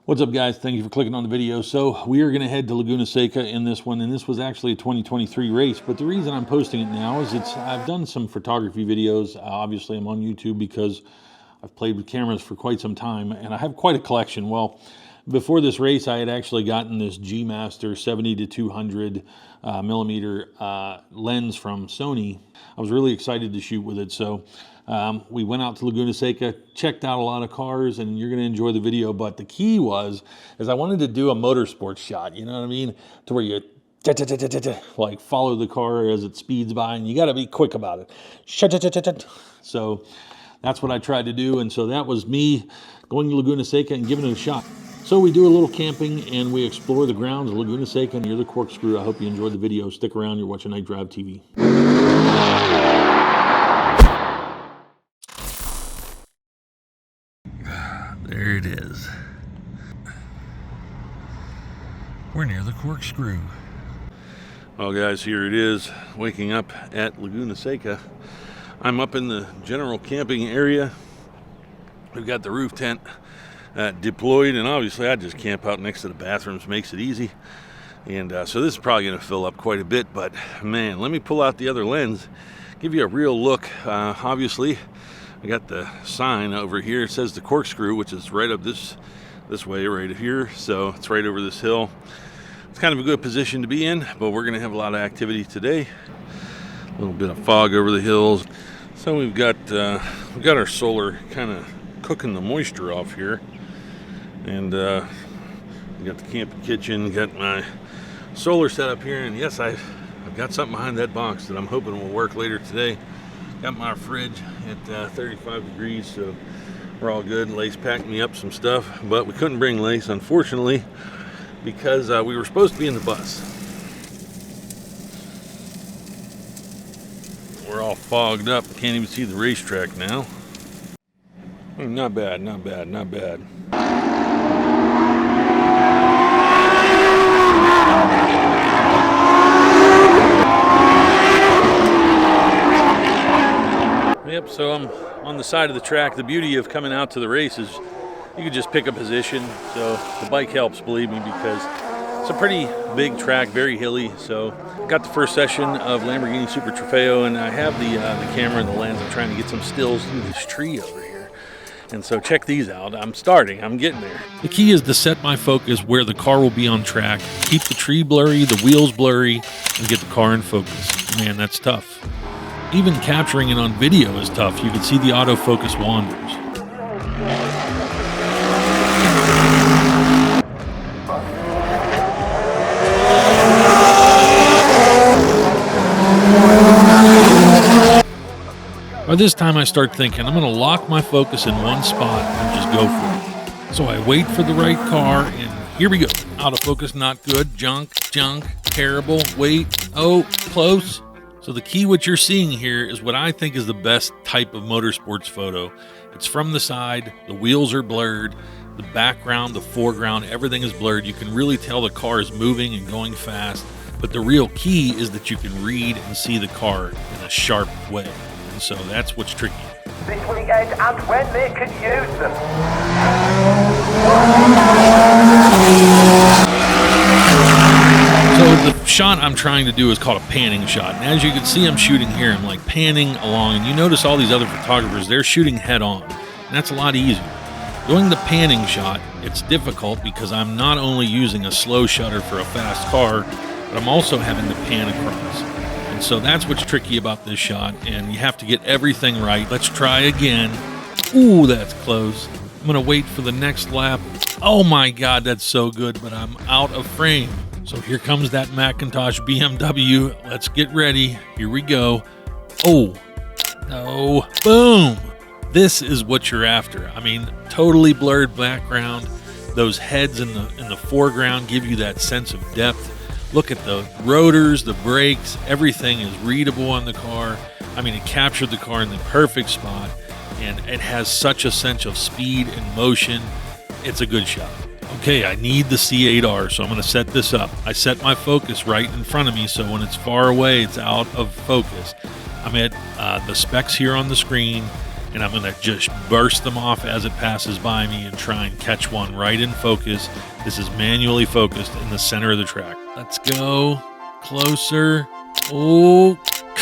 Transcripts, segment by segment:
What's up, guys? Thank you for clicking on the video. So we are going to head to Laguna Seca in this one, and this was actually a 2023 race. But the reason I'm posting it now is I've done some photography videos. Obviously, I'm on YouTube because I've played with cameras for quite some time, and I have quite a collection. Well, before this race, I had actually gotten this GMaster 70-200 millimeter lens from Sony. I was really excited to shoot with it, so we went out to Laguna Seca, checked out a lot of cars, and you're going to enjoy the video. But the key is I wanted to do a motorsports shot, you know what I mean? To where you like follow the car as it speeds by, and you got to be quick about it. So that's what I tried to do, and so that was me going to Laguna Seca and giving it a shot. So we do a little camping and we explore the grounds of Laguna Seca near the Corkscrew. I hope you enjoyed the video. Stick around. You're watching KnightDriveTV. There it is. We're near the Corkscrew. Well, guys, here it is, waking up at Laguna Seca. I'm up in the general camping area. We've got the roof tent deployed, and obviously I just camp out next to the bathrooms, makes it easy. And so this is probably going to fill up quite a bit, but man, let me pull out the other lens, give you a real look. Obviously I got the sign over here. It says the Corkscrew, which is right up this way right here, so it's right over this hill. It's kind of a good position to be in, but we're going to have a lot of activity today. A little bit of fog over the hills. So we've got our solar kind of cooking the moisture off here. And we got the camping kitchen, got my solar set up here, and yes, I've got something behind that box that I'm hoping will work later today. Got my fridge at 35 degrees, so we're all good. Lace packed me up some stuff, but we couldn't bring Lace, unfortunately, because we were supposed to be in the bus. We're all fogged up, can't even see the racetrack now. Not bad, not bad, not bad. Yep, so I'm on the side of the track. The beauty of coming out to the race is you can just pick a position. So the bike helps, believe me, because it's a pretty big track, very hilly. So got the first session of Lamborghin Super Trofeo, and I have the camera and the lens. I'm trying to get some stills through this tree over here. And so check these out. I'm getting there. The key is to set my focus where the car will be on track, keep the tree blurry, the wheels blurry, and get the car in focus. Man, that's tough. Even capturing it on video is tough. You can see the autofocus wanders. By this time I start thinking, I'm going to lock my focus in one spot and just go for it. So I wait for the right car, and here we go. Autofocus not good, junk, terrible, wait, oh, close. So the key, what you're seeing here, is what I think is the best type of motorsports photo. It's from the side, the wheels are blurred, the background, the foreground, everything is blurred. You can really tell the car is moving and going fast, but the real key is that you can read and see the car in a sharp way. And so that's what's tricky. This weekend and when they can use them. So the shot I'm trying to do is called a panning shot. And as you can see, I'm shooting here. I'm like panning along. And you notice all these other photographers, they're shooting head on. And that's a lot easier. Doing the panning shot, it's difficult because I'm not only using a slow shutter for a fast car, but I'm also having to pan across. And so that's what's tricky about this shot. And you have to get everything right. Let's try again. Ooh, that's close. I'm going to wait for the next lap. Oh my God, that's so good, but I'm out of frame. So here comes that Macintosh BMW. Let's get ready. Here we go. Oh, no, boom. This is what you're after. I mean, totally blurred background. Those heads in the foreground give you that sense of depth. Look at the rotors, the brakes, everything is readable on the car. I mean, it captured the car in the perfect spot, and it has such a sense of speed and motion. It's a good shot. Okay, I need the C8R, so I'm going to set this up. I set my focus right in front of me, so when it's far away, it's out of focus. I'm at the specs here on the screen. and I'm gonna just burst them off as it passes by me and try and catch one right in focus. This is manually focused in the center of the track. Let's go closer. Oh,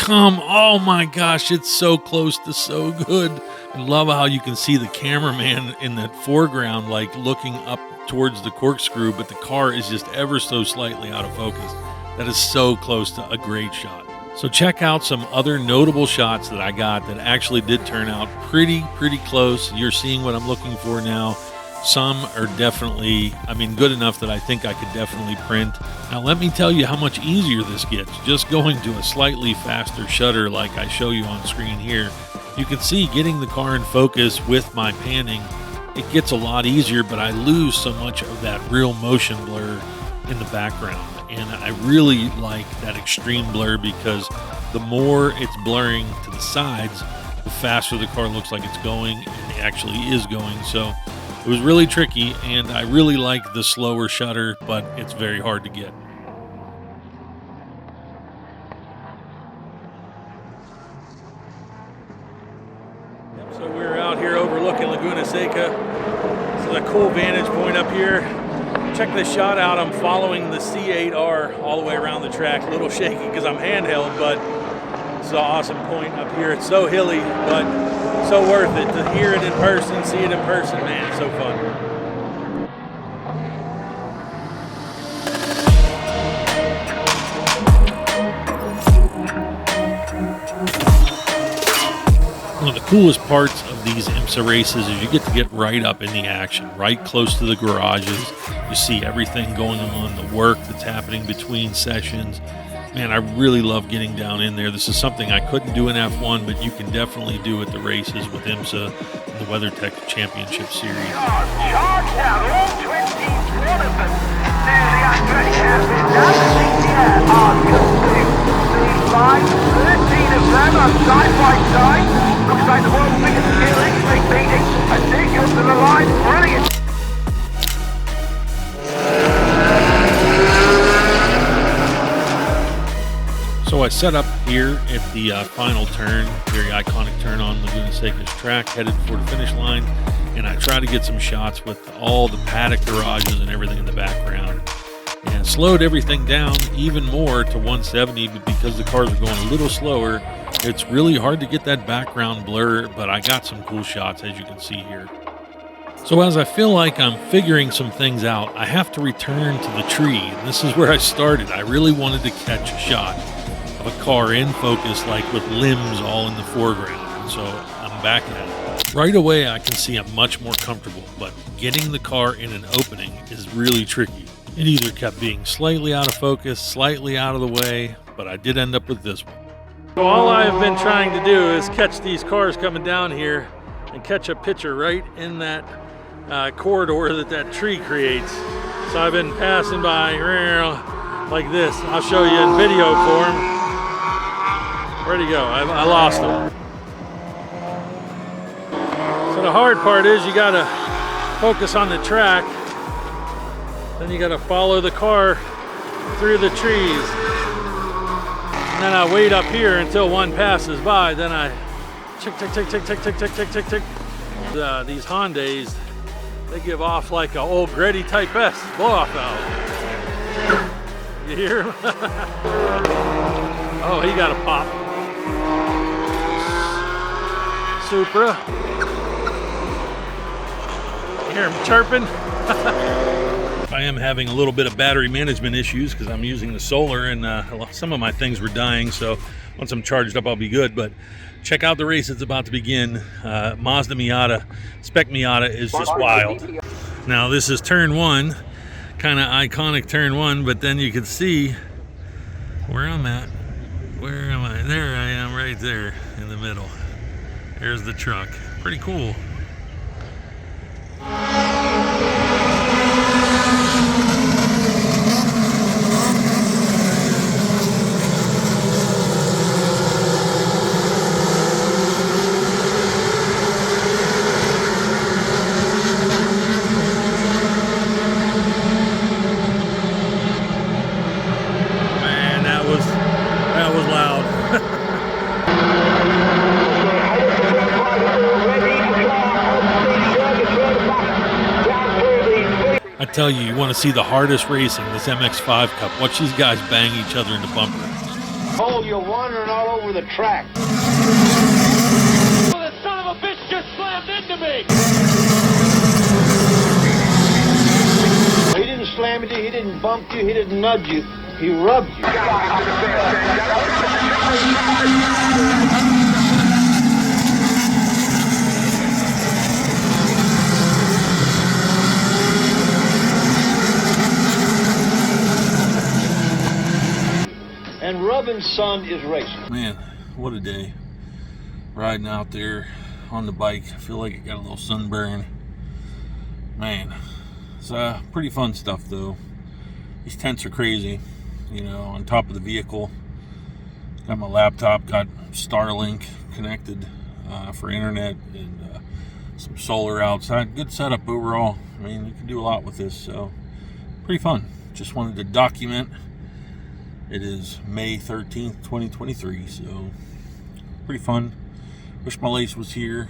oh my gosh, it's so close to so good. I love how you can see the cameraman in that foreground, like looking up towards the corkscrew, but the car is just ever so slightly out of focus. That is so close to a great shot. So check out some other notable shots that I got that actually did turn out pretty close. You're seeing what I'm looking for now. Some are definitely, good enough that I think I could definitely print. Now let me tell you how much easier this gets. Just going to a slightly faster shutter like I show you on screen here. You can see getting the car in focus with my panning, it gets a lot easier, but I lose so much of that real motion blur in the background. And I really like that extreme blur because the more it's blurring to the sides, the faster the car looks like it's going, and it actually is going. So it was really tricky, and I really like the slower shutter, but it's very hard to get. So we're out here overlooking Laguna Seca. This is a cool vantage point up here. Check this shot out. I'm following the C8R all the way around the track. A little shaky because I'm handheld, but it's an awesome point up here. It's so hilly, but so worth it to hear it in person, see it in person, man. It's so fun. One of the coolest parts of these IMSA races is you get to get right up in the action, right close to the garages. You see everything going on, the work that's happening between sessions. Man, I really love getting down in there. This is something I couldn't do in F1, but you can definitely do at the races with IMSA and the WeatherTech Championship Series. Charged out all 21 of them. Nearly accurate captain down the CTR are complete. These lines, 13 of them are side by side. Looks like the world's biggest killing, meeting. I think you're to the line. Brilliant. So I set up here at the final turn, very iconic turn on Laguna Seca's track, headed for the finish line, and I try to get some shots with all the paddock garages and everything in the background. And slowed everything down even more to 170, but because the cars are going a little slower, it's really hard to get that background blur, but I got some cool shots, as you can see here. So as I feel like I'm figuring some things out, I have to return to the tree. And this is where I started. I really wanted to catch a shot of a car in focus, like with limbs all in the foreground. So I'm back at it. Right away, I can see I'm much more comfortable, but getting the car in an opening is really tricky. It either kept being slightly out of focus, slightly out of the way, but I did end up with this one. So all I've been trying to do is catch these cars coming down here and catch a picture right in that corridor that tree creates. So I've been passing by like this. I'll show you in video form. Where'd he go? I lost him. So the hard part is you gotta focus on the track. Then you gotta follow the car through the trees. And then I wait up here until one passes by. Then I tick. These Hondas, they give off like an old Gretty Type S blow-off valve. You hear him? Oh, he got a pop. Supra. You hear him chirping? I am having a little bit of battery management issues because I'm using the solar, and some of my things were dying, so once I'm charged up I'll be good. But check out the race, it's about to begin. Mazda Miata, Spec Miata is just wild. Now this is turn one, kind of iconic turn one, but then you can see where I'm at. Where am I? There I am, right there in the middle. There's the truck. Pretty cool. That was loud. I tell you, you want to see the hardest racing, this MX5 Cup. Watch these guys bang each other into bumper. Oh, you're wandering all over the track. Well, the son of a bitch just slammed into me! He didn't slam into you, he didn't bump you, he didn't nudge you. He rubbed you. And rubbing, son, is racing. Man, what a day. Riding out there on the bike. I feel like I got a little sunburn. Man, it's pretty fun stuff though. These tents are crazy. You know, on top of the vehicle. Got my laptop, got Starlink connected for internet, and some solar outside. Good setup overall. I mean, you can do a lot with this, so pretty fun. Just wanted to document. It is May 13th, 2023, so pretty fun. Wish my lace was here.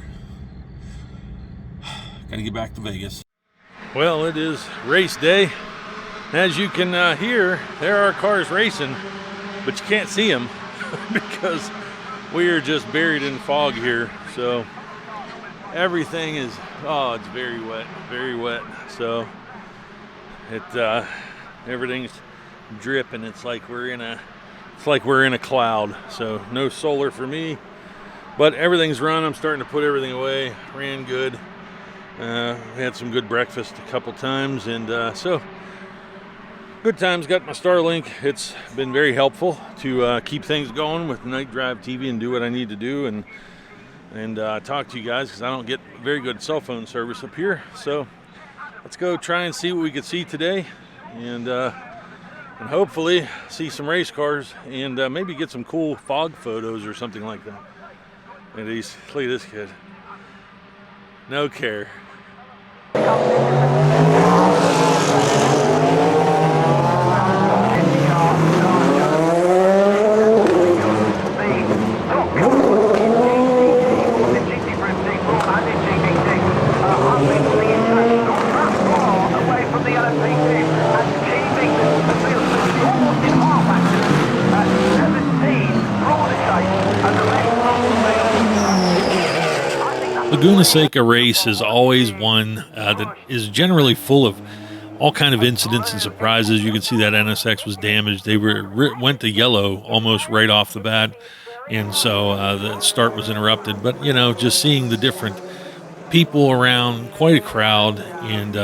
Gotta get back to Vegas. Well, it is race day. As you can hear, there are cars racing, but you can't see them because we are just buried in fog here. So everything is, oh, it's very wet. So everything's dripping. It's like we're in a cloud. So no solar for me, but everything's run. I'm starting to put everything away. Ran good. We had some good breakfast a couple times, and so good times. Got my Starlink. It's been very helpful to keep things going with KnightDriveTV and do what I need to do, and talk to you guys, because I don't get very good cell phone service up here. So let's go try and see what we can see today, and hopefully see some race cars, and maybe get some cool fog photos or something like that. And look at this kid. No care. Laguna Seca race is always one that is generally full of all kind of incidents and surprises. You can see that NSX was damaged. They went to yellow almost right off the bat, and so the start was interrupted. But, you know, just seeing the different people around, quite a crowd, and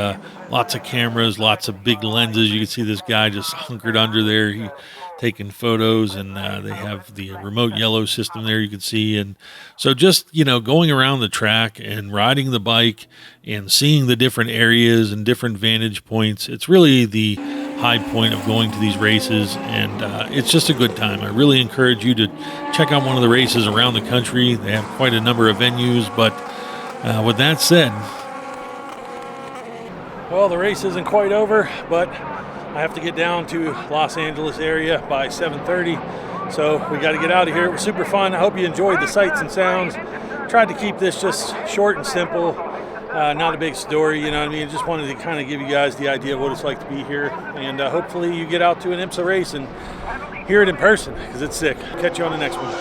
lots of cameras, lots of big lenses. You can see this guy just hunkered under there, taking photos, and they have the remote yellow system there you can see. And so just, you know, going around the track and riding the bike and seeing the different areas and different vantage points, it's really the high point of going to these races, and it's just a good time. I really encourage you to check out one of the races around the country. They have quite a number of venues, but with that said, well, the race isn't quite over, but I have to get down to Los Angeles area by 7:30, so we got to get out of here. It was super fun. I hope you enjoyed the sights and sounds. Tried to keep this just short and simple, not a big story, you know what I mean? Just wanted to kind of give you guys the idea of what it's like to be here, and hopefully you get out to an IMSA race and hear it in person, because it's sick. Catch you on the next one.